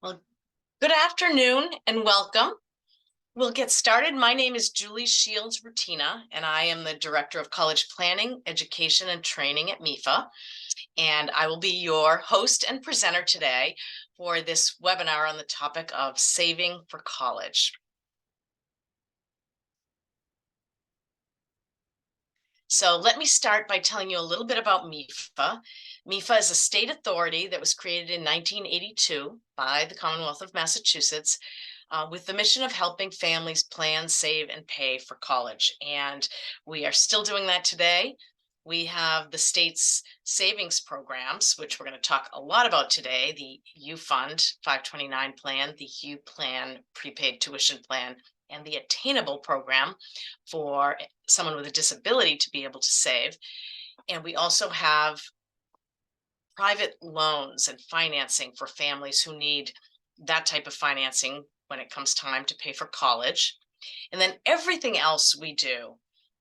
Well, good afternoon and welcome. We'll get started. My name is Julie Shields Rutina, and I am the Director of College Planning, Education, and Training at MEFA. And I will be your host and presenter today for this webinar on the topic of saving for college. So let me start by telling you a little bit about MEFA. MEFA is a state authority that was created in 1982 by the Commonwealth of Massachusetts with the mission of helping families plan, save, and pay for college. And we are still doing that today. We have the state's savings programs, which we're going to talk a lot about today, the U Fund 529 plan, the U Plan prepaid tuition plan, and the Attainable program for someone with a disability to be able to save. And we also have private loans and financing for families who need that type of financing when it comes time to pay for college. And then everything else we do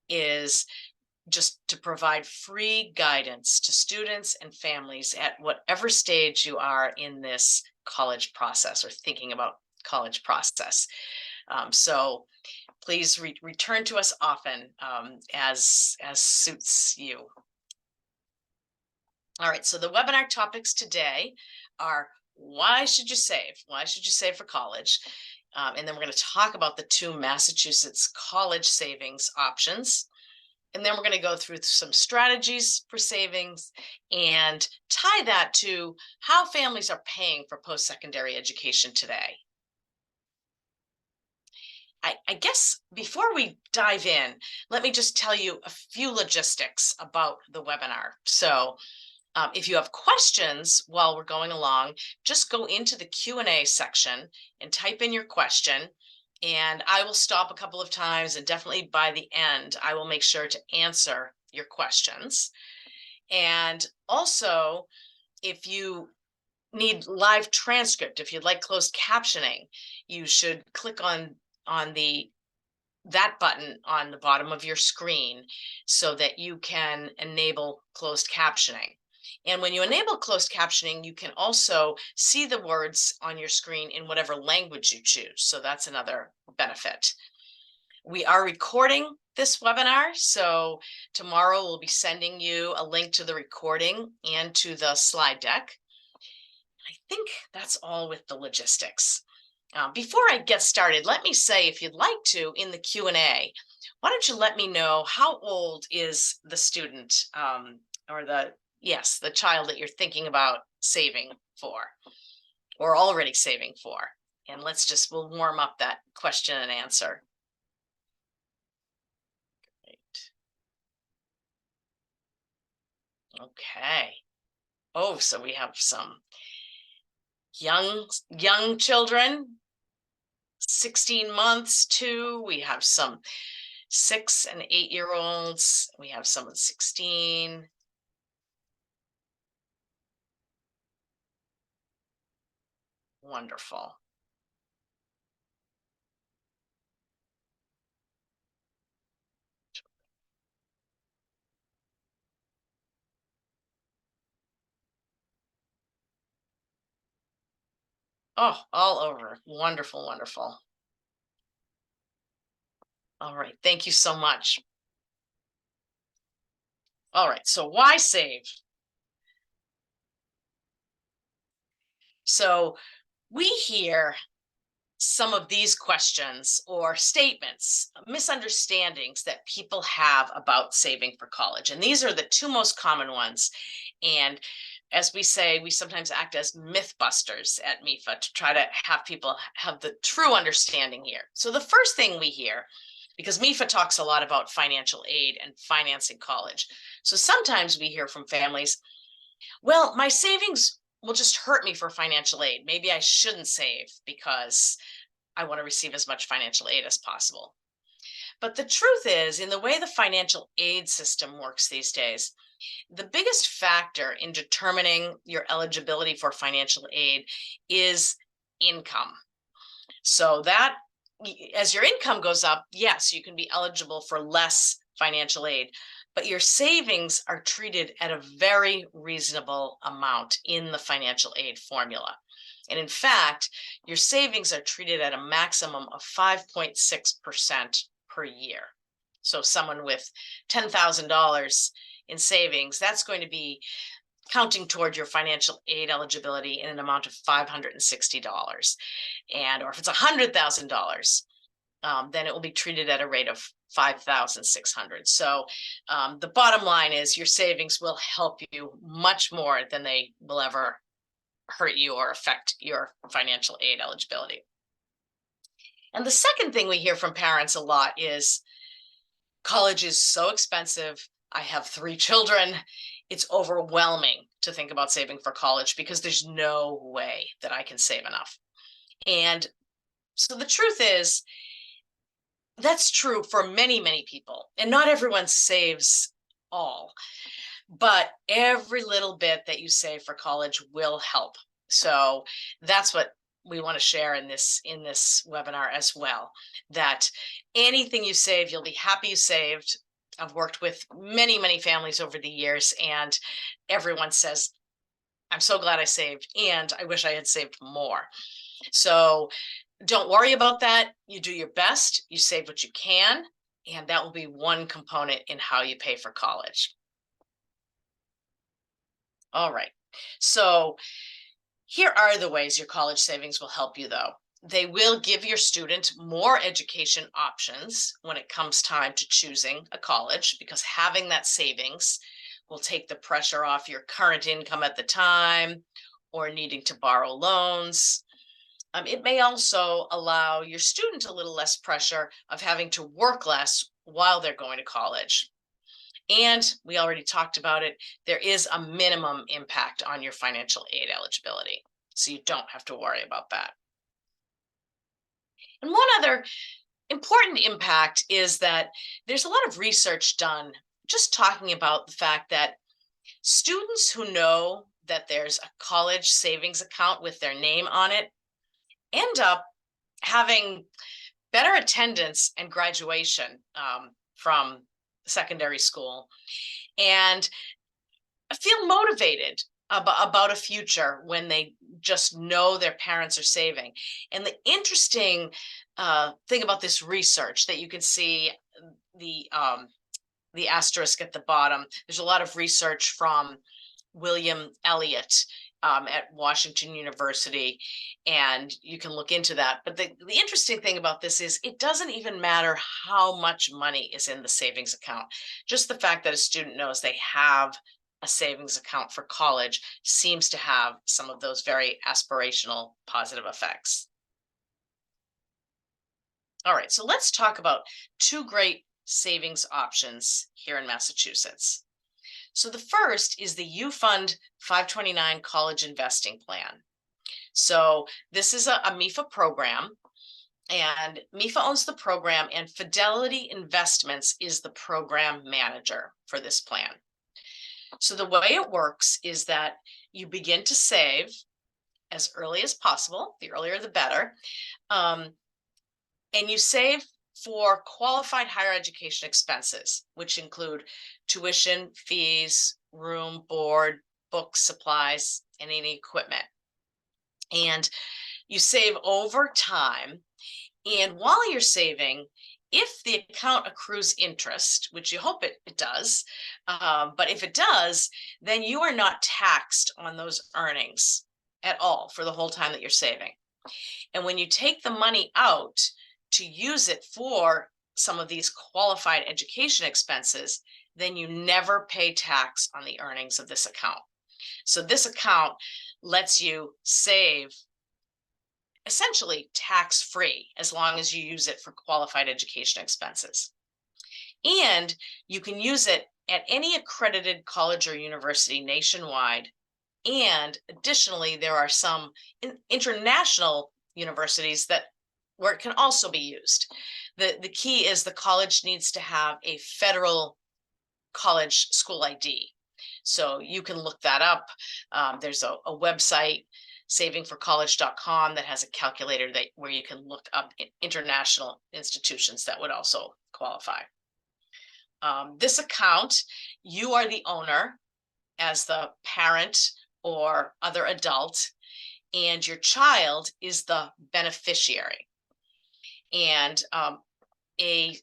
is just to provide free guidance to students and families at whatever stage you are in this college process or thinking about college process. So please return to us often as suits you. All right, so the webinar topics today are why should you save? Why should you save for college? And then we're going to talk about the two Massachusetts college savings options. And then we're going to go through some strategies for savings and tie that to how families are paying for post-secondary education today. I guess before we dive in, let me just tell you a few logistics about the webinar. So if you have questions while we're going along, just go into the Q&A section and type in your question, and I will stop a couple of times, and definitely by the end, I will make sure to answer your questions. And also, if you need live transcript, if you'd like closed captioning, you should click on that button on the bottom of your screen so that you can enable closed captioning. And when you enable closed captioning, you can also see the words on your screen in whatever language you choose. So that's another benefit. We are recording this webinar, so tomorrow we'll be sending you a link to the recording and to the slide deck. I think that's all with the logistics. Before I get started, let me say, if you'd like to, in the Q&A, why don't you let me know how old is the student or the child that you're thinking about saving for or already saving for. And we'll warm up that question and answer. Great. Okay. Oh, so we have some young children, 16 months to, we have some 6 and 8-year-olds, we have some 16. Wonderful. Oh, all over. Wonderful, wonderful. All right, thank you so much. All right, so why save? So we hear some of these questions or statements, misunderstandings that people have about saving for college. And these are the two most common ones. And as we say, we sometimes act as mythbusters at MEFA to try to have people have the true understanding here. So the first thing we hear, because MEFA talks a lot about financial aid and financing college. So sometimes we hear from families, well, my savings will just hurt me for financial aid. Maybe I shouldn't save because I want to receive as much financial aid as possible. But the truth is, in the way the financial aid system works these days, the biggest factor in determining your eligibility for financial aid is income. So that as your income goes up, yes, you can be eligible for less financial aid. but your savings are treated at a very reasonable amount in the financial aid formula. And in fact, your savings are treated at a maximum of 5.6% per year. So someone with $10,000 in savings, that's going to be counting toward your financial aid eligibility in an amount of $560. And or if it's $100,000, then it will be treated at a rate of 5,600. So the bottom line is your savings will help you much more than they will ever hurt you or affect your financial aid eligibility. And the second thing we hear from parents a lot is college is so expensive. I have 3 children. It's overwhelming to think about saving for college because there's no way that I can save enough. And so the truth is, that's true for many, many people, and not everyone saves all, but every little bit that you save for college will help. So that's what we want to share in this webinar as well, that anything you save, you'll be happy you saved. I've worked with many, many families over the years, and everyone says, I'm so glad I saved, and I wish I had saved more. So don't worry about that. You do your best, you save what you can, and that will be one component in how you pay for college. All right, so here are the ways your college savings will help you, though. They will give your student more education options when it comes time to choosing a college, because having that savings will take the pressure off your current income at the time or needing to borrow loans. It may also allow your student a little less pressure of having to work less while they're going to college. And we already talked about it, there is a minimum impact on your financial aid eligibility, so you don't have to worry about that. And one other important impact is that there's a lot of research done just talking about the fact that students who know that there's a college savings account with their name on it end up having better attendance and graduation from secondary school, and feel motivated about a future when they just know their parents are saving. And the interesting thing about this research that you can see the asterisk at the bottom, there's a lot of research from William Elliott at Washington University, and you can look into that. But the interesting thing about this is it doesn't even matter how much money is in the savings account. Just the fact that a student knows they have a savings account for college seems to have some of those very aspirational positive effects. All right, so let's talk about 2 great savings options here in Massachusetts. So the first is the U Fund 529 College Investing Plan. So this is a MEFA program, and MEFA owns the program, and Fidelity Investments is the program manager for this plan. So the way it works is that you begin to save as early as possible, the earlier the better, and you save for qualified higher education expenses, which include tuition, fees, room, board, books, supplies, and any equipment. And you save over time. And while you're saving, if the account accrues interest, which you hope it does, but if it does, then you are not taxed on those earnings at all for the whole time that you're saving. And when you take the money out to use it for some of these qualified education expenses, then you never pay tax on the earnings of this account. So this account lets you save essentially tax-free as long as you use it for qualified education expenses. And you can use it at any accredited college or university nationwide. And additionally, there are some international universities where it can also be used. The key is the college needs to have a federal college school ID. So you can look that up. There's a website, savingforcollege.com, that has a calculator where you can look up international institutions that would also qualify. This account, you are the owner as the parent or other adult, and your child is the beneficiary. And a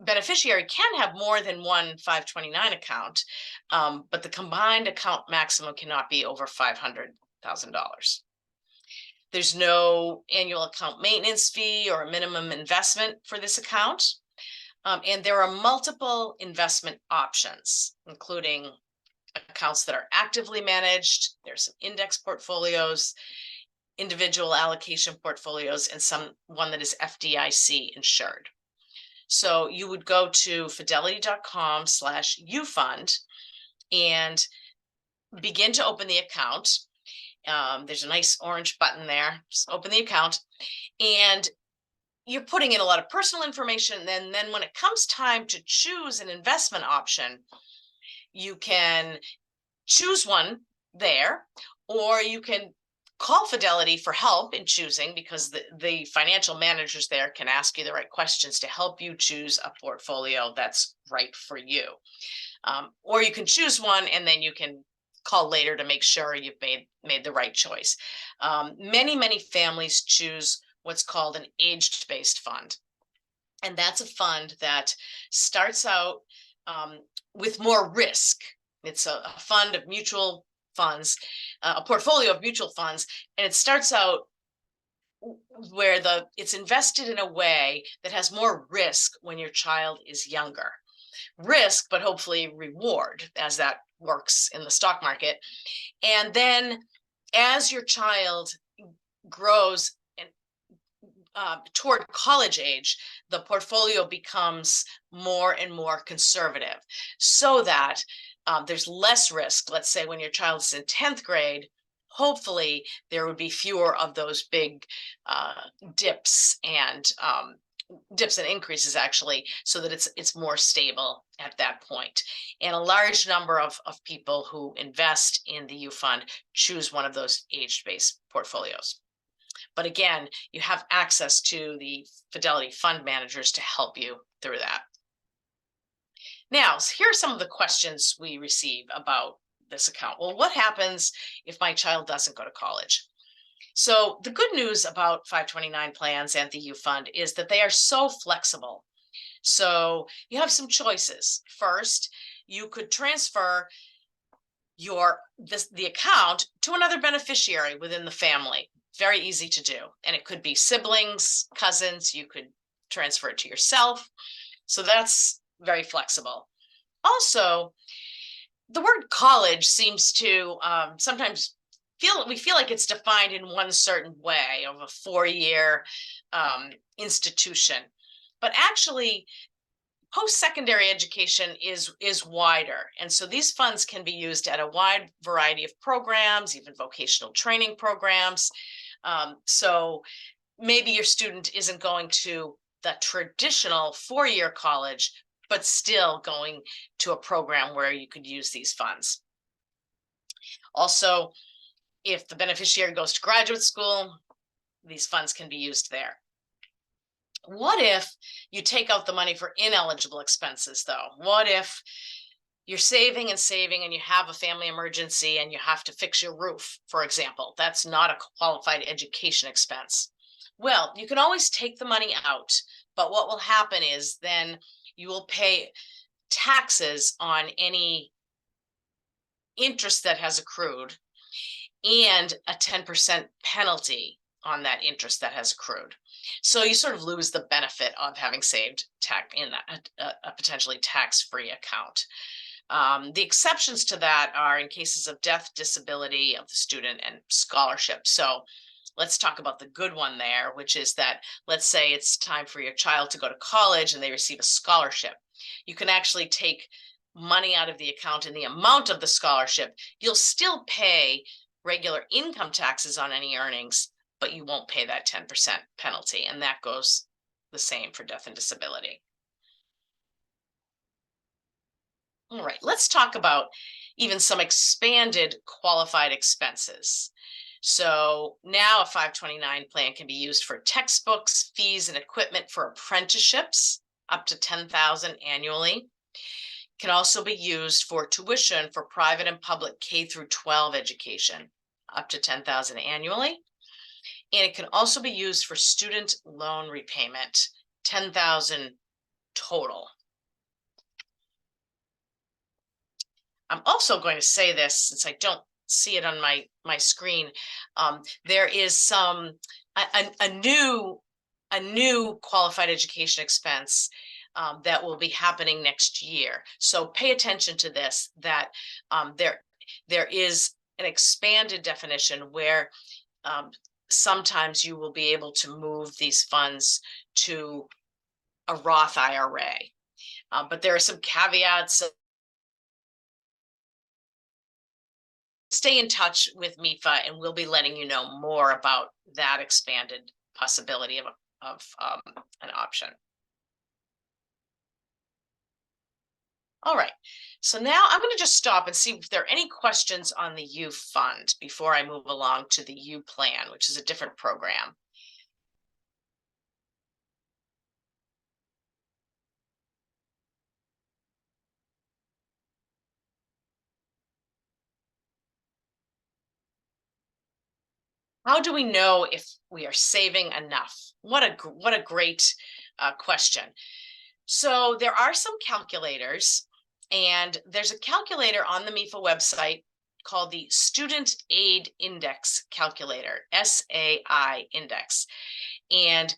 beneficiary can have more than one 529 account, but the combined account maximum cannot be over $500,000. There's no annual account maintenance fee or a minimum investment for this account. And there are multiple investment options, including accounts that are actively managed. There's some index portfolios, individual allocation portfolios, and one that is FDIC insured. So you would go to fidelity.com/ufund and begin to open the account. There's a nice orange button there. Just open the account, and you're putting in a lot of personal information. Then when it comes time to choose an investment option, you can choose one there, or you can call Fidelity for help in choosing, because the financial managers there can ask you the right questions to help you choose a portfolio that's right for you. Or you can choose one and then you can call later to make sure you've made the right choice. Many families choose what's called an age-based fund. And that's a fund that starts out with more risk. It's a fund of mutual funds, a portfolio of mutual funds, and it starts out where it's invested in a way that has more risk when your child is younger. Risk, but hopefully reward, as that works in the stock market. And then as your child grows toward college age, the portfolio becomes more and more conservative, so that there's less risk. Let's say when your child is in 10th grade, hopefully there would be fewer of those big dips and increases, actually, so that it's more stable at that point. And a large number of people who invest in the U Fund choose one of those age-based portfolios. But again, you have access to the Fidelity fund managers to help you through that. Now, here are some of the questions we receive about this account. Well, what happens if my child doesn't go to college? So the good news about 529 plans and the U Fund is that they are so flexible. So you have some choices. First, you could transfer the account to another beneficiary within the family. Very easy to do. And it could be siblings, cousins. You could transfer it to yourself. So that's very flexible. Also, the word college seems to sometimes we feel like it's defined in one certain way, of a 4-year institution. But actually, post-secondary education is wider. And so these funds can be used at a wide variety of programs, even vocational training programs. So maybe your student isn't going to the traditional 4-year college, but still going to a program where you could use these funds. Also, if the beneficiary goes to graduate school, these funds can be used there. What if you take out the money for ineligible expenses, though? What if you're saving and saving and you have a family emergency and you have to fix your roof, for example? That's not a qualified education expense. Well, you can always take the money out, but what will happen is then you will pay taxes on any interest that has accrued and a 10% penalty on that interest that has accrued. So you sort of lose the benefit of having saved in a potentially tax-free account. The exceptions to that are in cases of death, disability of the student, and scholarship. So let's talk about the good one there, which is that, let's say it's time for your child to go to college and they receive a scholarship. You can actually take money out of the account in the amount of the scholarship. You'll still pay regular income taxes on any earnings, but you won't pay that 10% penalty. And that goes the same for death and disability. All right, let's talk about even some expanded qualified expenses. So now a 529 plan can be used for textbooks, fees, and equipment for apprenticeships, up to $10,000 annually. Can also be used for tuition for private and public K through 12 education, up to $10,000 annually. And it can also be used for student loan repayment, $10,000 total. I'm also going to say this, since I don't see it on my screen. There is a new qualified education expense that will be happening next year. So pay attention to this, that there is an expanded definition where sometimes you will be able to move these funds to a Roth IRA. But there are some caveats. Stay in touch with MEFA, and we'll be letting you know more about that expanded possibility of an option. All right, so now I'm going to just stop and see if there are any questions on the U Fund before I move along to the U Plan, which is a different program. How do we know if we are saving enough? What a great question. So there are some calculators, and there's a calculator on the MEFA website called the Student Aid Index Calculator, SAI Index. And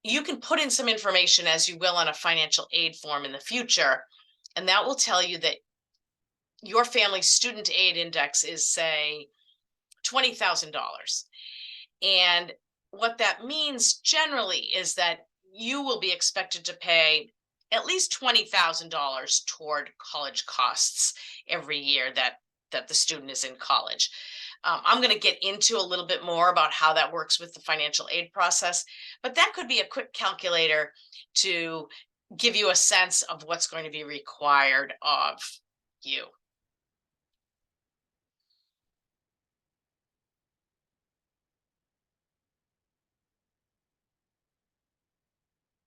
you can put in some information, as you will on a financial aid form in the future, and that will tell you that your family's student aid index is, say, $20,000. And what that means generally is that you will be expected to pay at least $20,000 toward college costs every year that the student is in college. I'm going to get into a little bit more about how that works with the financial aid process, but that could be a quick calculator to give you a sense of what's going to be required of you.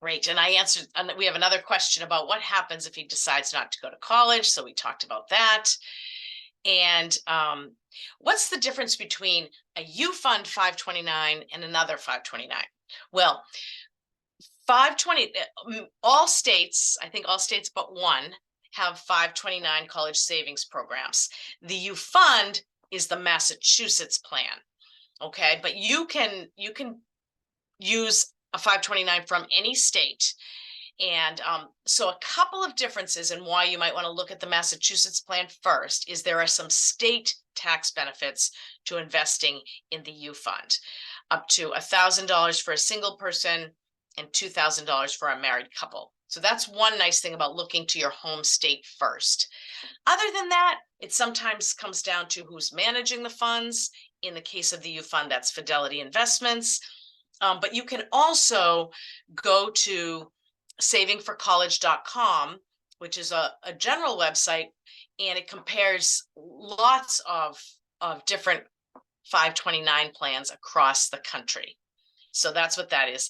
Great, and I answered, and we have another question about what happens if he decides not to go to college. So we talked about that. And what's the difference between a U Fund 529 and another 529? Well, 520, all states, I think all states but one, have 529 college savings programs. The U Fund is the Massachusetts plan. Okay, but you can use a 529 from any state. And so a couple of differences in why you might want to look at the Massachusetts plan first is there are some state tax benefits to investing in the U Fund, up to $1,000 for a single person and $2,000 for a married couple. So that's one nice thing about looking to your home state first. Other than that, it sometimes comes down to who's managing the funds. In the case of the U Fund, that's Fidelity Investments. But you can also go to savingforcollege.com, which is a general website, and it compares lots of different 529 plans across the country. So that's what that is.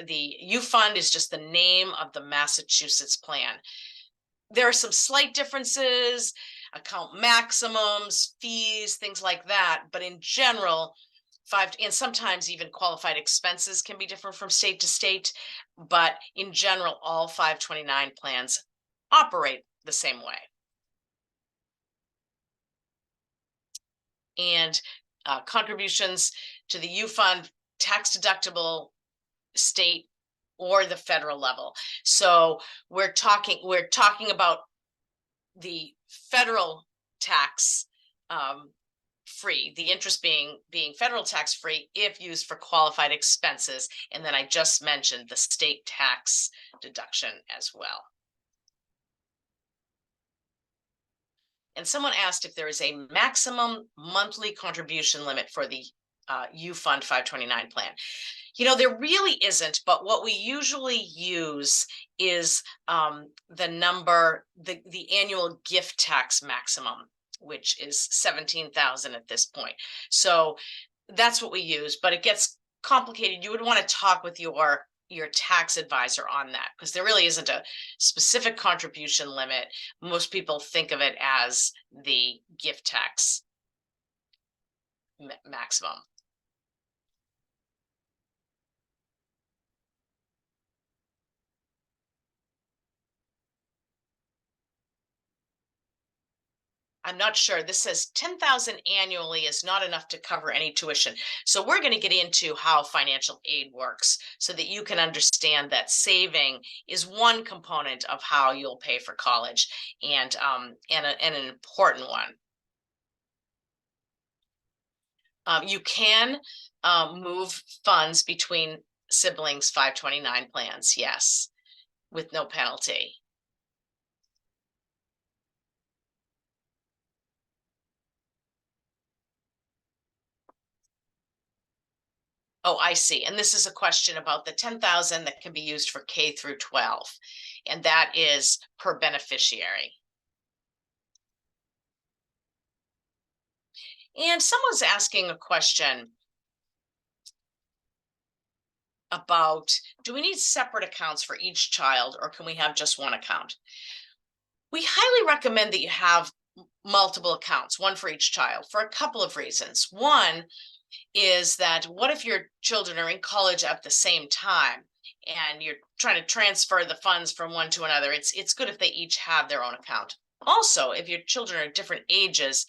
The U Fund is just the name of the Massachusetts plan. There are some slight differences, account maximums, fees, things like that. But in general, and sometimes even qualified expenses can be different from state to state. But in general, all 529 plans operate the same way. And contributions to the U Fund, tax deductible, state or the federal level. So we're talking about the federal tax free, the interest being federal tax free if used for qualified expenses. And then I just mentioned the state tax deduction as well. And someone asked if there is a maximum monthly contribution limit for the U Fund 529 plan. There really isn't, but what we usually use is the annual gift tax maximum, which is $17,000 at this point. So that's what we use, but it gets complicated. You would want to talk with your your tax advisor on that, because there really isn't a specific contribution limit. Most people think of it as the gift tax maximum. I'm not sure. This says 10,000 annually is not enough to cover any tuition. So we're going to get into how financial aid works so that you can understand that saving is one component of how you'll pay for college, and an important one. You can move funds between siblings 529 plans, yes, with no penalty. Oh, I see. And this is a question about the 10,000 that can be used for K through 12, and that is per beneficiary. And someone's asking a question about, do we need separate accounts for each child, or can we have just one account? We highly recommend that you have multiple accounts, one for each child, for a couple of reasons. One is that what if your children are in college at the same time and you're trying to transfer the funds from one to another? It's good if they each have their own account. Also, if your children are different ages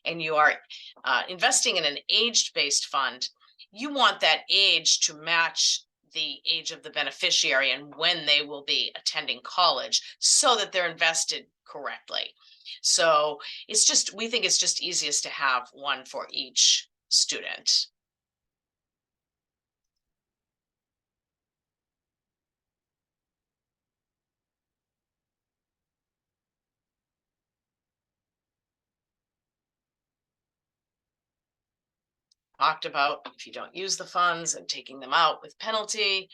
and you are investing in an age-based fund, you want that age to match the age of the beneficiary and when they will be attending college so that they're invested correctly. So we think it's just easiest to have one for each student. Talked about if you don't use the funds and taking them out with penalty.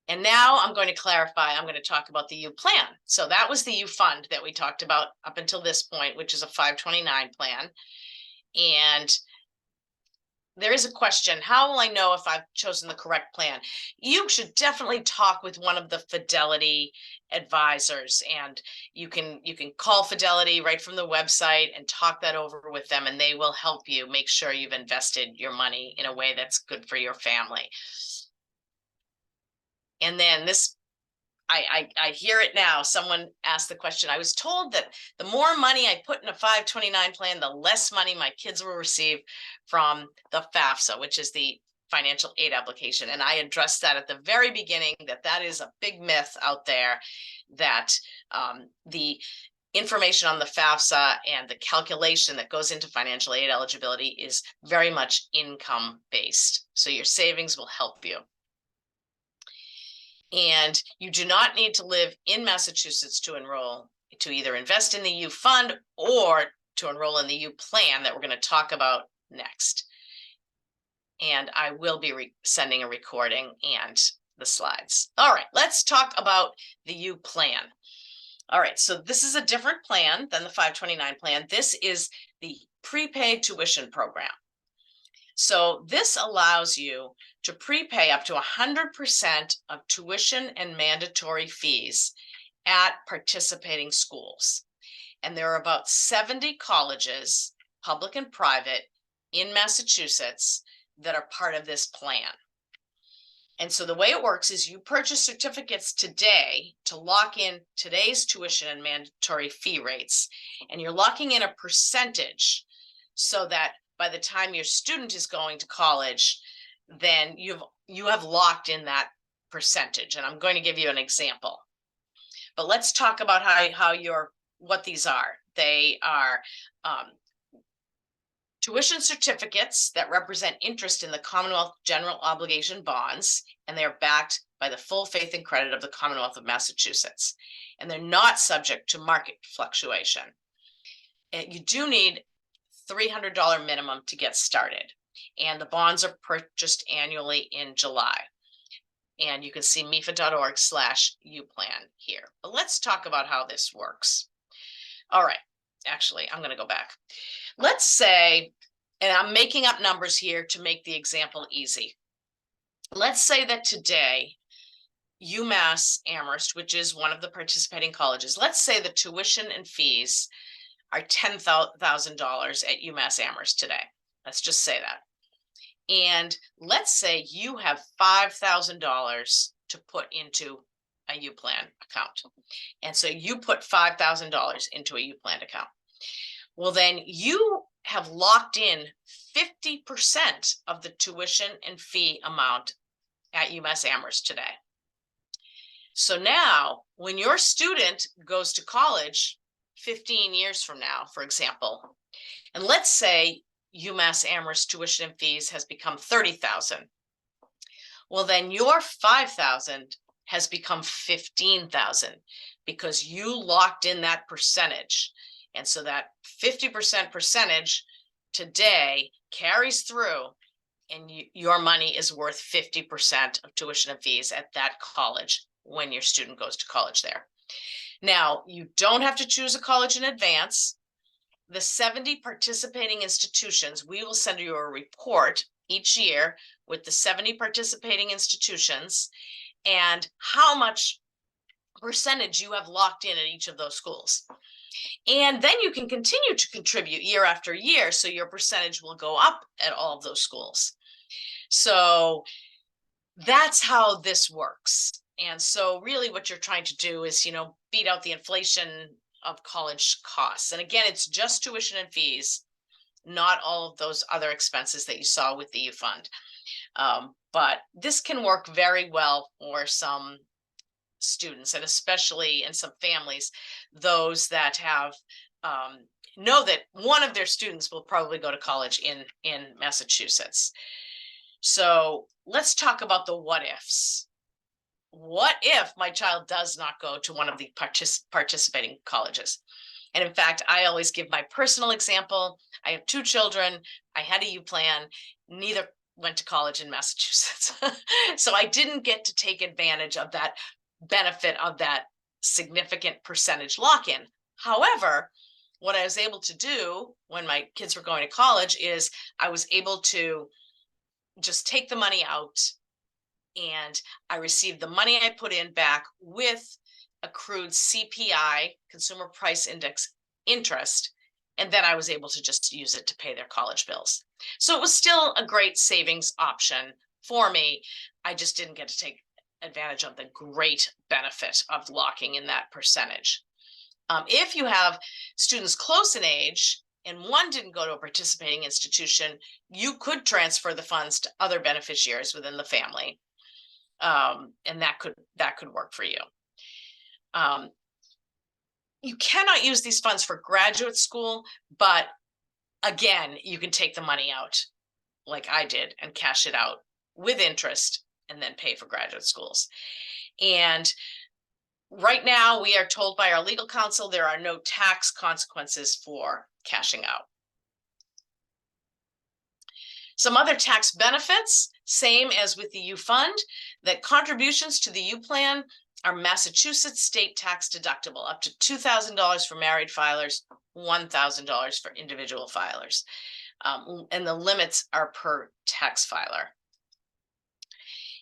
And now I'm going to clarify, I'm going to talk about the U plan. So that was the U fund that we talked about up until this point, which is a 529 plan. And there is a question, how will I know if I've chosen the correct plan? You should definitely talk with one of the Fidelity advisors, and you can call Fidelity right from the website and talk that over with them, and they will help you make sure you've invested your money in a way that's good for your family. And then this, I hear it now. Someone asked the question. I was told that the more money I put in a 529 plan, the less money my kids will receive from the FAFSA, which is the financial aid application. And I addressed that at the very beginning, that is a big myth out there, that the information on the FAFSA and the calculation that goes into financial aid eligibility is very much income based. So your savings will help you. And you do not need to live in Massachusetts to enroll, to either invest in the U fund or to enroll in the U plan that we're going to talk about next. And I will be sending a recording and the slides. All right, let's talk about the U plan. All right, so this is a different plan than the 529 plan. This is the prepaid tuition program. So this allows you to prepay up to 100% of tuition and mandatory fees at participating schools. And there are about 70 colleges, public and private, in Massachusetts that are part of this plan. And so the way it works is you purchase certificates today to lock in today's tuition and mandatory fee rates, and you're locking in a percentage so that by the time your student is going to college, then you have locked in that percentage. And I'm going to give you an example. But let's talk about what these are. They are tuition certificates that represent interest in the Commonwealth General Obligation bonds, and they are backed by the full faith and credit of the Commonwealth of Massachusetts. And they're not subject to market fluctuation. And you do need $300 minimum to get started. And the bonds are purchased annually in July. And you can see mefa.org/uplan here. But let's talk about how this works. All right, actually, I'm going to go back. Let's say, and I'm making up numbers here to make the example easy. Let's say that today UMass Amherst, which is one of the participating colleges, let's say the tuition and fees are $10,000 at UMass Amherst today. Let's just say that. And let's say you have $5,000 to put into a U-Plan account. And so you put $5,000 into a U-Plan account. Well, then you have locked in 50% of the tuition and fee amount at UMass Amherst today. So now when your student goes to college 15 years from now, for example, and let's say UMass Amherst tuition and fees has become 30,000. Well, then your 5,000 has become 15,000 because you locked in that percentage. And so that 50% percentage today carries through, and your money is worth 50% of tuition and fees at that college when your student goes to college there. Now, you don't have to choose a college in advance. The 70 participating institutions, we will send you a report each year with the 70 participating institutions and how much percentage you have locked in at each of those schools. And then you can continue to contribute year after year, so your percentage will go up at all of those schools. So that's how this works. And so really what you're trying to do is, beat out the inflation of college costs. And again, it's just tuition and fees, not all of those other expenses that you saw with the U Fund. But this can work very well for some students, and especially in some families, those that have know that one of their students will probably go to college in Massachusetts. So let's talk about the what ifs. What if my child does not go to one of the participating colleges? And in fact, I always give my personal example. I have 2 children. I had a U-Plan. Neither went to college in Massachusetts. So I didn't get to take advantage of that benefit of that significant percentage lock-in. However, what I was able to do when my kids were going to college is I was able to just take the money out, and I received the money I put in back with accrued CPI, Consumer Price Index interest, and then I was able to just use it to pay their college bills. So it was still a great savings option for me. I just didn't get to take advantage of the great benefit of locking in that percentage. If you have students close in age and one didn't go to a participating institution, you could transfer the funds to other beneficiaries within the family. And that could work for you. You cannot use these funds for graduate school, but again, you can take the money out like I did and cash it out with interest and then pay for graduate schools. And right now we are told by our legal counsel there are no tax consequences for cashing out. Some other tax benefits, same as with the U Fund, that contributions to the U Plan are Massachusetts state tax deductible, up to $2,000 for married filers, $1,000 for individual filers. And the limits are per tax filer.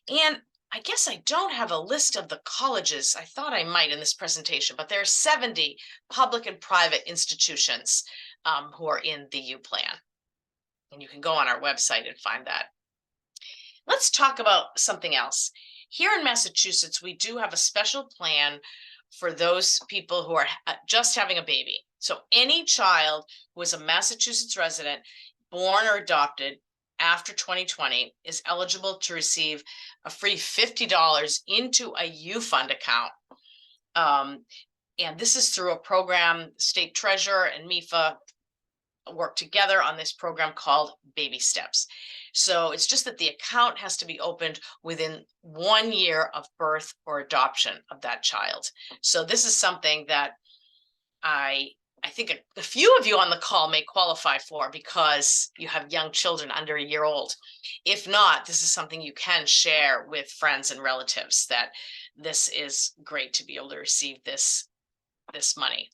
And I guess I don't have a list of the colleges. I thought I might in this presentation, but there are 70 public and private institutions who are in the U Plan. And you can go on our website and find that. Let's talk about something else. Here in Massachusetts, we do have a special plan for those people who are just having a baby. So any child who is a Massachusetts resident, born or adopted after 2020, is eligible to receive a free $50 into a U Fund account. And this is through a program, State Treasurer and MEFA work together on this program called Baby Steps. So it's just that the account has to be opened within 1 year of birth or adoption of that child. So this is something that I think a few of you on the call may qualify for because you have young children under a year old. If not, this is something you can share with friends and relatives, that this is great to be able to receive this money.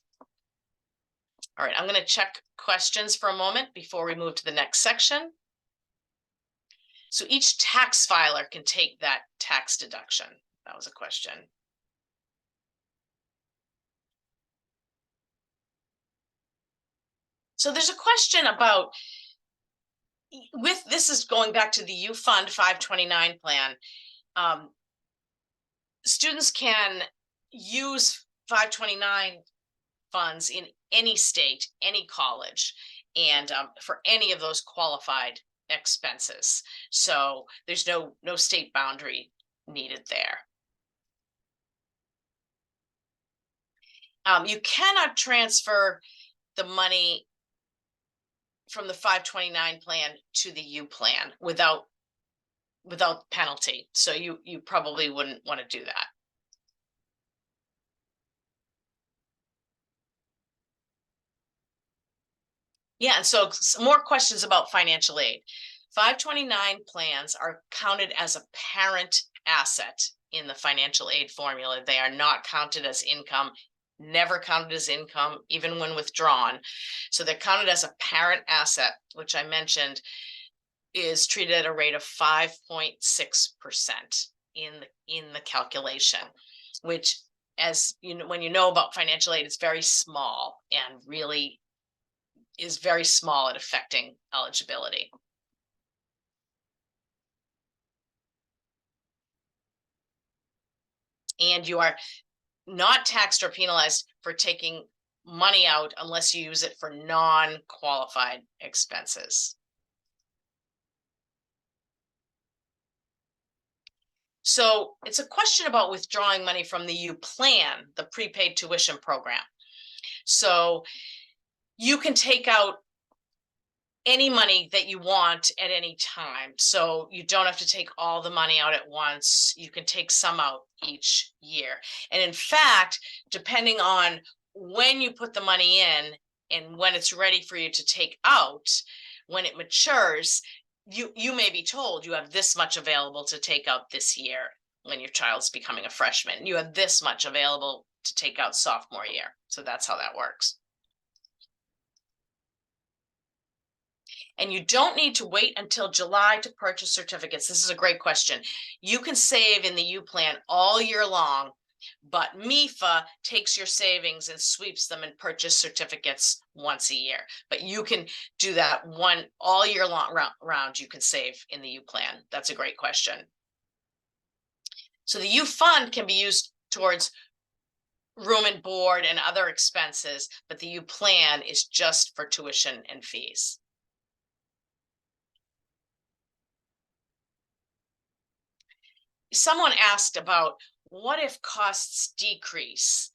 All right, I'm going to check questions for a moment before we move to the next section. So each tax filer can take that tax deduction. That was a question. So there's a question about, this is going back to the U Fund 529 plan. Students can use 529 funds in any state, any college, and for any of those qualified expenses. So there's no state boundary needed there. You cannot transfer the money from the 529 plan to the U plan without penalty. So you probably wouldn't want to do that. Yeah, and so some more questions about financial aid. 529 plans are counted as a parent asset in the financial aid formula. They are not counted as income, never counted as income, even when withdrawn. So they're counted as a parent asset, which I mentioned is treated at a rate of 5.6% in the calculation, which, as you know, when you know about financial aid, it's very small and really is very small at affecting eligibility. And you are not taxed or penalized for taking money out unless you use it for non-qualified expenses. So it's a question about withdrawing money from the U plan, the prepaid tuition program. So you can take out any money that you want at any time. So you don't have to take all the money out at once. You can take some out each year. And in fact, depending on when you put the money in and when it's ready for you to take out, when it matures, you may be told you have this much available to take out this year when your child's becoming a freshman. You have this much available to take out sophomore year. So that's how that works. And you don't need to wait until July to purchase certificates. This is a great question. You can save in the U plan all year long, but MEFA takes your savings and sweeps them and purchase certificates once a year. But you can do that all year long round. You can save in the U plan. That's a great question. So the U fund can be used towards room and board and other expenses, but the U plan is just for tuition and fees. Someone asked about, what if costs decrease?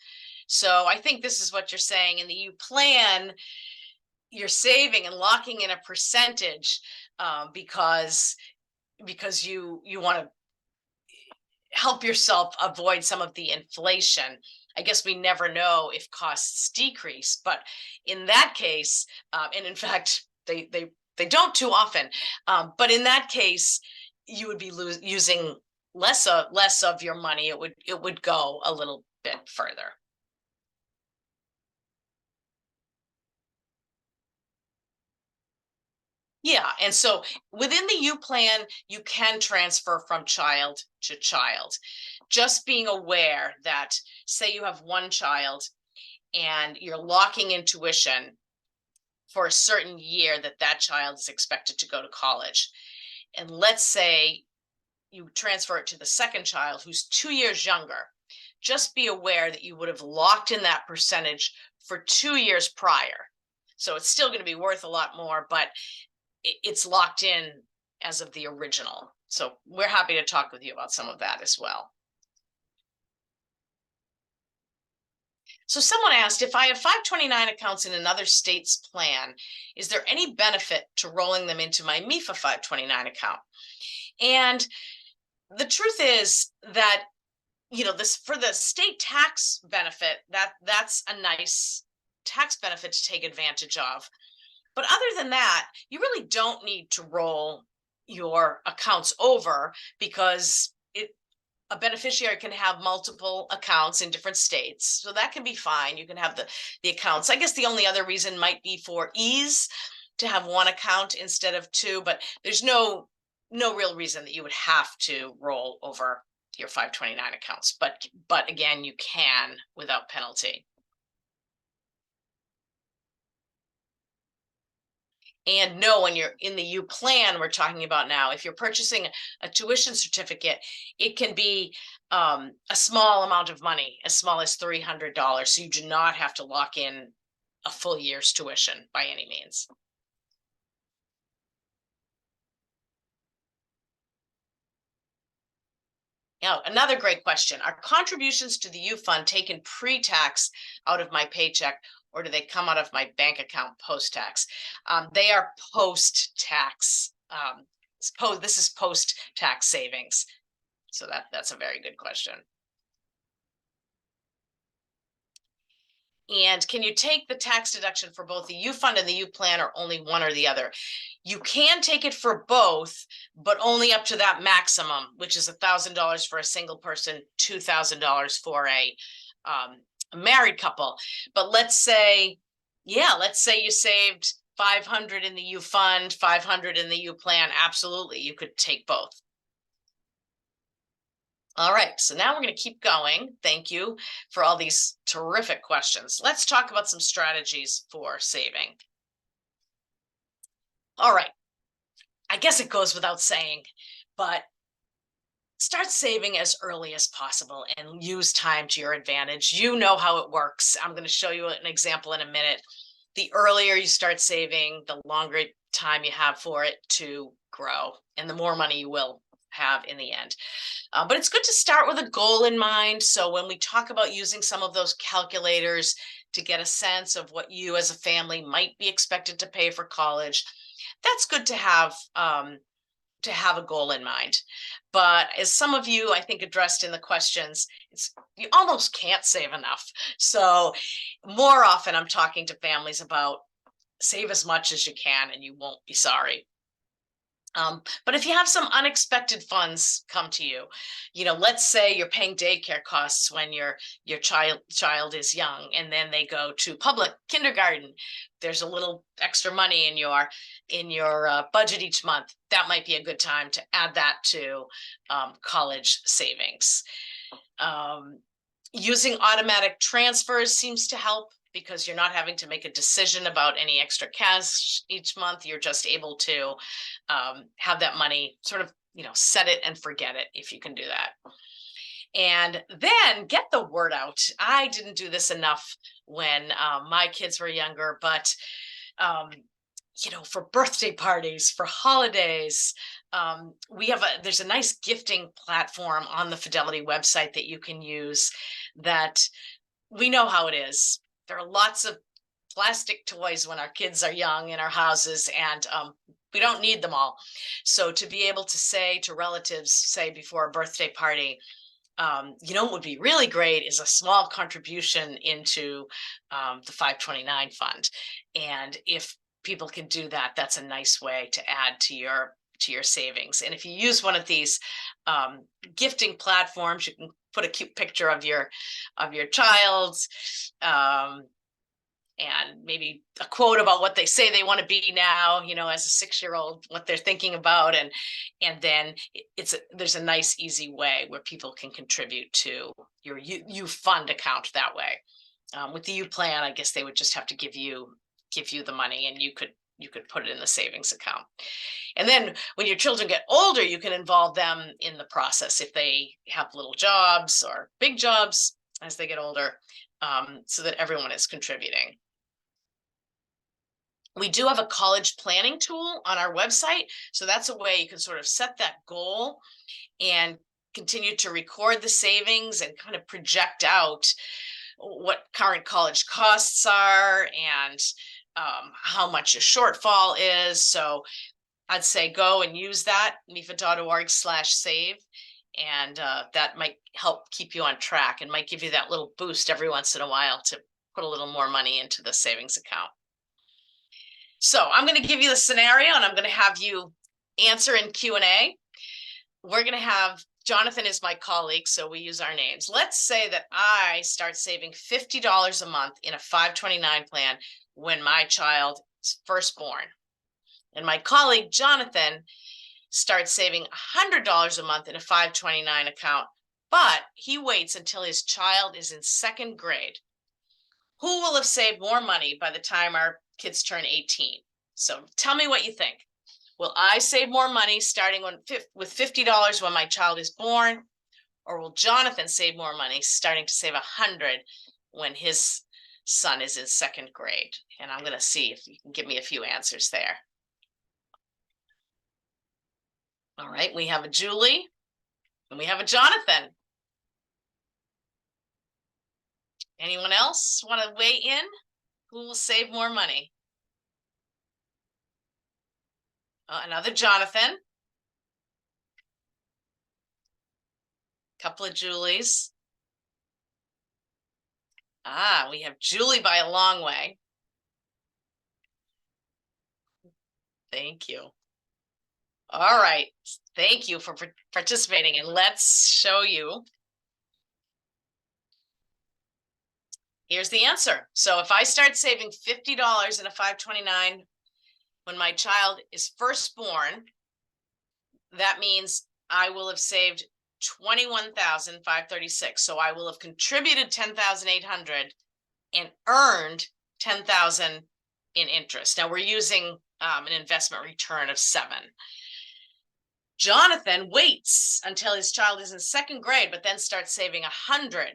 So I think this is what you're saying. In the U plan, you're saving and locking in a percentage because you want to help yourself avoid some of the inflation. I guess we never know if costs decrease, but in that case, and in fact, they don't too often, but in that case, you would be using less of your money. It would go a little bit further. Yeah, and so within the U plan, you can transfer from child to child. Just being aware that, say you have one child and you're locking in tuition for a certain year that child is expected to go to college. And let's say you transfer it to the second child who's 2 years younger. Just be aware that you would have locked in that percentage for 2 years prior. So it's still going to be worth a lot more, but it's locked in as of the original. So we're happy to talk with you about some of that as well. So someone asked, if I have 529 accounts in another state's plan, is there any benefit to rolling them into my MEFA 529 account? And the truth is that, this, for the state tax benefit, that's a nice tax benefit to take advantage of. But other than that, you really don't need to roll your accounts over, because a beneficiary can have multiple accounts in different states. So that can be fine. You can have the accounts. I guess the only other reason might be for ease to have one account instead of two, but there's no real reason that you would have to roll over your 529 accounts, but again, you can without penalty. And no, when you're in the U plan we're talking about now, if you're purchasing a tuition certificate, it can be a small amount of money, as small as $300. So you do not have to lock in a full year's tuition by any means. Now, another great question. Are contributions to the U Fund taken pre-tax out of my paycheck, or do they come out of my bank account post-tax? They are post-tax. This is post-tax savings. So that's a very good question. And can you take the tax deduction for both the U Fund and the U Plan, or only one or the other? You can take it for both, but only up to that maximum, which is $1,000 for a single person, $2,000 for a married couple. But let's say you saved 500 in the U Fund, 500 in the U Plan. Absolutely, you could take both. All right, so now we're going to keep going. Thank you for all these terrific questions. Let's talk about some strategies for saving. All right, I guess it goes without saying, but start saving as early as possible and use time to your advantage. You know how it works. I'm going to show you an example in a minute. The earlier you start saving, the longer time you have for it to grow, and the more money you will have in the end. But it's good to start with a goal in mind. So when we talk about using some of those calculators to get a sense of what you as a family might be expected to pay for college, that's good to have a goal in mind. But as some of you, I think, addressed in the questions, you almost can't save enough. So more often I'm talking to families about save as much as you can and you won't be sorry. But if you have some unexpected funds come to you, let's say you're paying daycare costs when your child is young, and then they go to public kindergarten. There's a little extra money in your budget each month. That might be a good time to add that to college savings. Using automatic transfers seems to help, because you're not having to make a decision about any extra cash each month. You're just able to have that money sort of, set it and forget it, if you can do that. And then get the word out. I didn't do this enough when my kids were younger, but for birthday parties, for holidays, there's a nice gifting platform on the Fidelity website that you can use. That we know how it is. There are lots of plastic toys when our kids are young in our houses, and we don't need them all. So to be able to say to relatives, say before a birthday party, what would be really great is a small contribution into the 529 fund. And if people can do that, that's a nice way to add to your savings. And if you use one of these gifting platforms, you can put a cute picture of your child, and maybe a quote about what they say they want to be now, as a 6-year-old, what they're thinking about, and then there's a nice easy way where people can contribute to your U Fund account that way. With the U Plan, I guess they would just have to give you the money, and you could put it in the savings account. And then when your children get older, you can involve them in the process if they have little jobs or big jobs as they get older, so that everyone is contributing. We do have a college planning tool on our website. So that's a way you can sort of set that goal and continue to record the savings and kind of project out what current college costs are and how much a shortfall is. So I'd say go and use that, mefa.org/save. And that might help keep you on track and might give you that little boost every once in a while to put a little more money into the savings account. So I'm going to give you the scenario, and I'm going to have you answer in Q&A. We're going to have Jonathan is my colleague, so we use our names. Let's say that I start saving $50 a month in a 529 plan when my child is first born. And my colleague, Jonathan, starts saving $100 a month in a 529 account but he waits until his child is in second grade. Who will have saved more money by the time our kids turn 18? So tell me what you think. Will I save more money starting with $50 when my child is born? Or will Jonathan save more money starting to save $100 when his son is in second grade? And I'm going to see if you can give me a few answers there. All right, we have a Julie and we have a Jonathan. Anyone else want to weigh in? Who will save more money? Another Jonathan. Couple of Julies. We have Julie by a long way. Thank you. All right. Thank you for participating. And let's show you. Here's the answer. So if I start saving $50 in a 529 when my child is first born, that means I will have saved $21,536. So I will have contributed $10,800 and earned $10,000 in interest. Now we're using an investment return of 7. Jonathan waits until his child is in second grade, but then starts saving $100.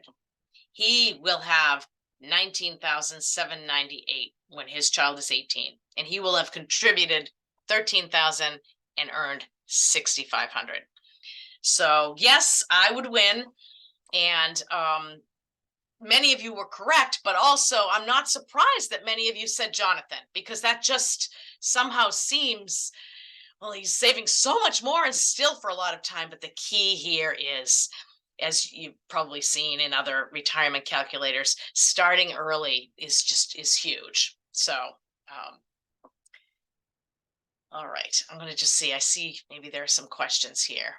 He will have $19,798 when his child is 18, and he will have contributed $13,000 and earned $6,500. So yes, I would win, and many of you were correct, but also I'm not surprised that many of you said Jonathan, because that just somehow seems, well, he's saving so much more and still for a lot of time. But the key here is, as you've probably seen in other retirement calculators, starting early is huge. So, all right, I'm going to just see. I see maybe there are some questions here.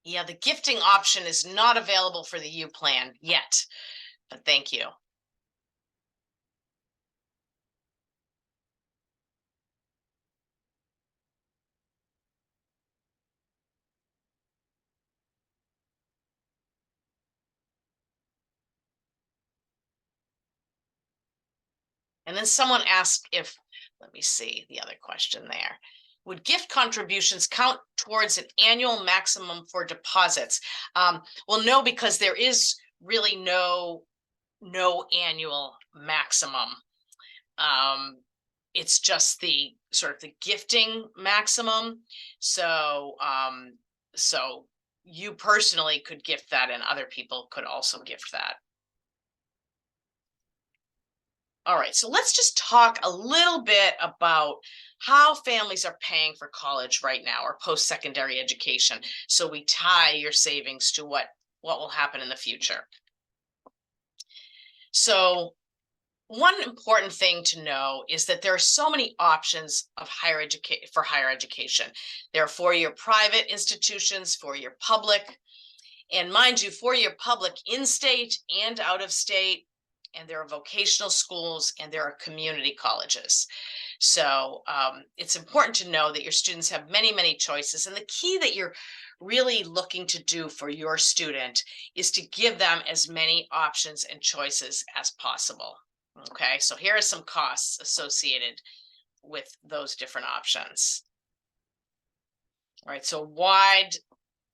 Yeah, the gifting option is not available for the U plan yet, but thank you. And then someone asked if, let me see the other question there. Would gift contributions count towards an annual maximum for deposits? Well, no, because there is really no annual maximum. It's just the sort of the gifting maximum. So, so you personally could gift that, and other people could also gift that. All right, so let's just talk a little bit about how families are paying for college right now, or post-secondary education. So we tie your savings to what will happen in the future. So one important thing to know is that there are so many options of higher education. There are four-year private institutions, four-year public, and mind you, four-year public in-state and out of state, and there are vocational schools, and there are community colleges. So it's important to know that your students have many, many choices. And the key that you're really looking to do for your student is to give them as many options and choices as possible. Okay, so here are some costs associated with those different options. All right, so wide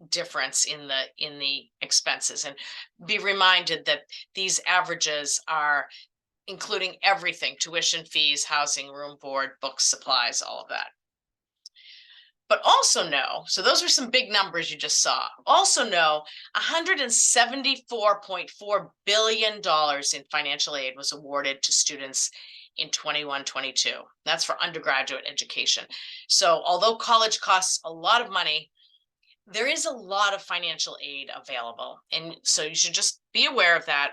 difference in the expenses, and be reminded that these averages are including everything: tuition, fees, housing, room, board, books, supplies, all of that. But also know, so those are some big numbers you just saw. Also know $174.4 billion in financial aid was awarded to students in 21-22. That's for undergraduate education. So although college costs a lot of money, there is a lot of financial aid available. And so you should just be aware of that.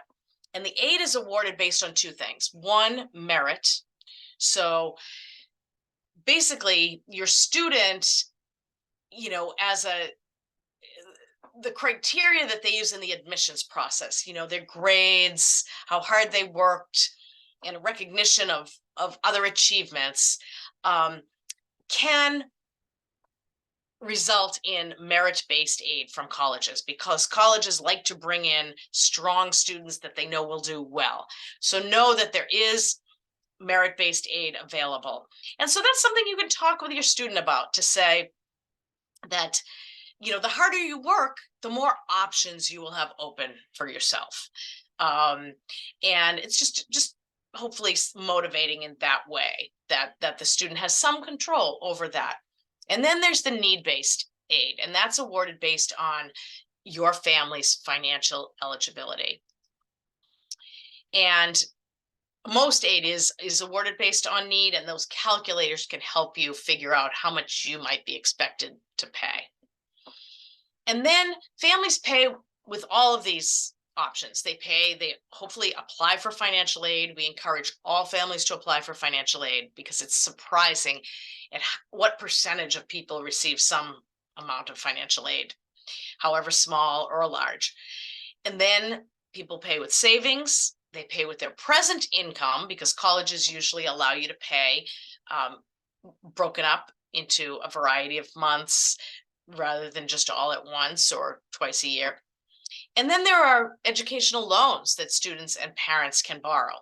And the aid is awarded based on 2 things. One, merit. So basically your student, the criteria that they use in the admissions process, their grades, how hard they worked, and recognition of other achievements can result in merit-based aid from colleges, because colleges like to bring in strong students that they know will do well. So know that there is merit-based aid available. And so that's something you can talk with your student about, to say that, you know, the harder you work, the more options you will have open for yourself. And it's just hopefully motivating in that way, that the student has some control over that. And then there's the need-based aid, and that's awarded based on your family's financial eligibility. And most aid is awarded based on need, and those calculators can help you figure out how much you might be expected to pay. And then families pay with all of these options. They hopefully apply for financial aid. We encourage all families to apply for financial aid, because it's surprising at what percentage of people receive some amount of financial aid, however small or large. And then people pay with savings. They pay with their present income, because colleges usually allow you to pay broken up into a variety of months rather than just all at once or twice a year. And then there are educational loans that students and parents can borrow.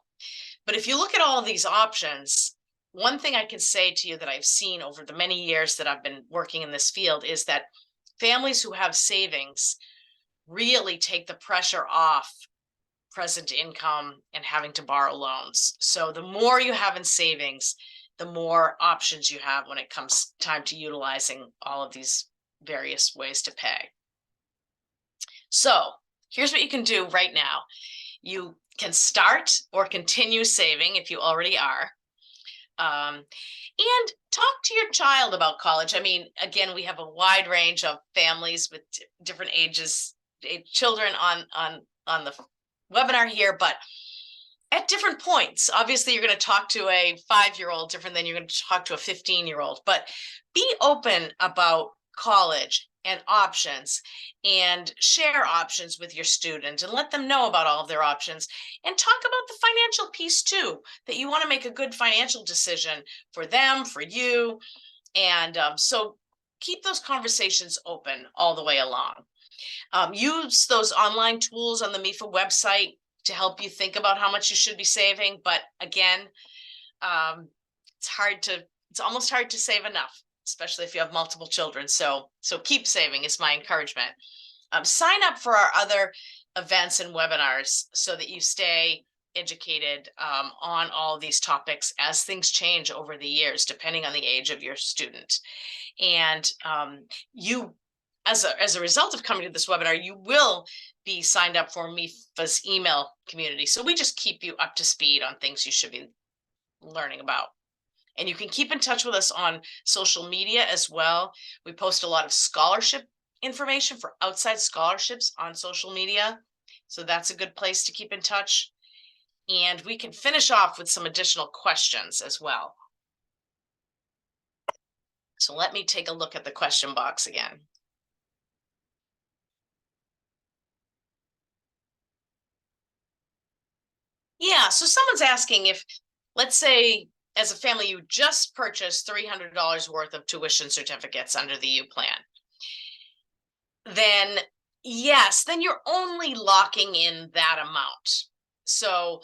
But if you look at all of these options, one thing I can say to you that I've seen over the many years that I've been working in this field is that families who have savings really take the pressure off present income and having to borrow loans. So the more you have in savings, the more options you have when it comes time to utilizing all of these various ways to pay. So here's what you can do right now. You can start or continue saving if you already are. And talk to your child about college. I mean, again, we have a wide range of families with different ages, children on the webinar here, but at different points. Obviously, you're going to talk to a 5-year-old different than you're going to talk to a 15-year-old, but be open about college and options, and share options with your student and let them know about all of their options, and talk about the financial piece too, that you want to make a good financial decision for them, for you. And so keep those conversations open all the way along. Use those online tools on the MEFA website to help you think about how much you should be saving. But again, it's almost hard to save enough, especially if you have multiple children. So keep saving is my encouragement. Sign up for our other events and webinars so that you stay educated on all of these topics as things change over the years, depending on the age of your student. And you, as a result of coming to this webinar, you will be signed up for MEFA's email community. So we just keep you up to speed on things you should be learning about. And you can keep in touch with us on social media as well. We post a lot of scholarship information for outside scholarships on social media. So that's a good place to keep in touch. And we can finish off with some additional questions as well. So let me take a look at the question box again. Yeah, so someone's asking if, let's say, as a family, you just purchased $300 worth of tuition certificates under the U plan. Then yes, then you're only locking in that amount. So,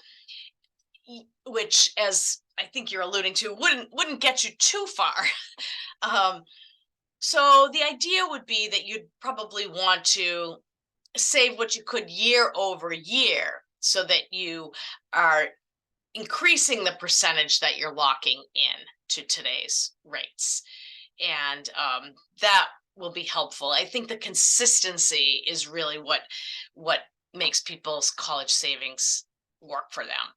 which, as I think you're alluding to, wouldn't get you too far. So the idea would be that you'd probably want to save what you could year over year, so that you are increasing the percentage that you're locking in to today's rates. And that will be helpful. I think the consistency is really what makes people's college savings work for them.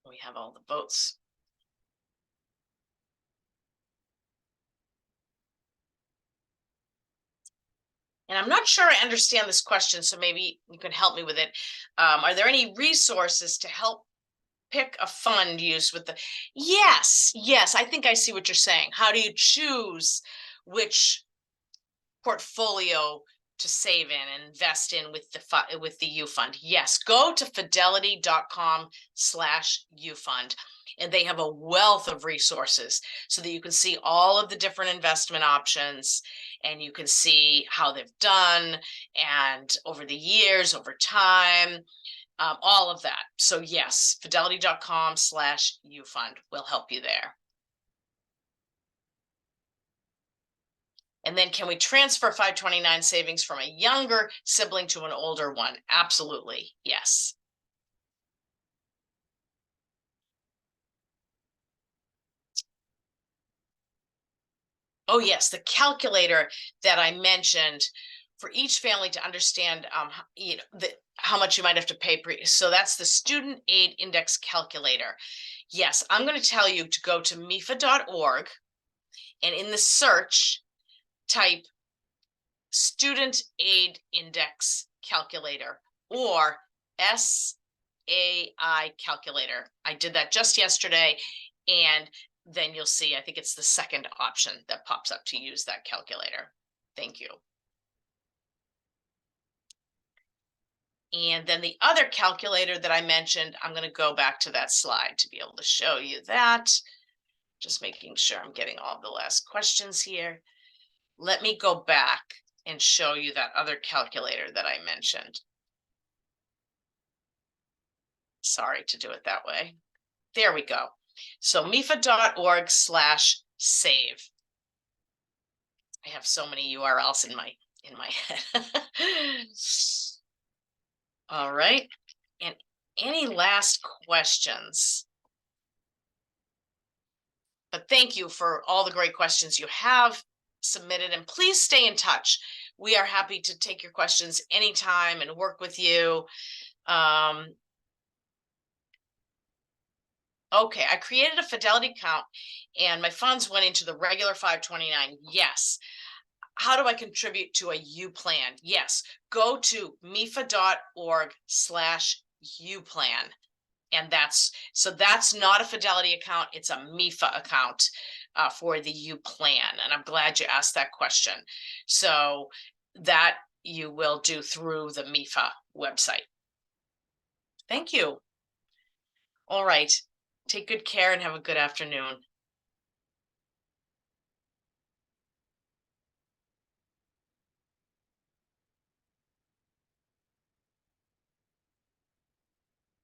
We have all the votes. And I'm not sure I understand this question, so maybe you can help me with it. Are there any resources to help pick a fund used with the... Yes, I think I see what you're saying. How do you choose which portfolio to save in and invest in with the U Fund. Yes, go to fidelity.com/U Fund, and they have a wealth of resources so that you can see all of the different investment options, and you can see how they've done and over the years, over time, all of that. So yes, fidelity.com/U Fund will help you there. And then can we transfer 529 savings from a younger sibling to an older one? Absolutely, yes. Oh yes, the calculator that I mentioned for each family to understand how much you might have to pay so that's the student aid index calculator. Yes, I'm going to tell you to go to MEFA.org, and in the search type student aid index calculator or SAI calculator. I did that just yesterday, and then you'll see, I think it's the second option that pops up to use that calculator. Thank you. And then the other calculator that I mentioned, I'm going to go back to that slide to be able to show you that. Just making sure I'm getting all the last questions here. Let me go back and show you that other calculator that I mentioned. Sorry to do it that way. There we go. So MEFA.org/save. I have so many URLs in my head. All right. And any last questions? But thank you for all the great questions you have submitted, and please stay in touch. We are happy to take your questions anytime and work with you. Okay, I created a Fidelity account and my funds went into the regular 529. Yes. How do I contribute to a U plan? Yes, go to MEFA.org/U plan. And that's not a Fidelity account. It's a MEFA account for the U plan. And I'm glad you asked that question. So that you will do through the MEFA website. Thank you. All right. Take good care and have a good afternoon.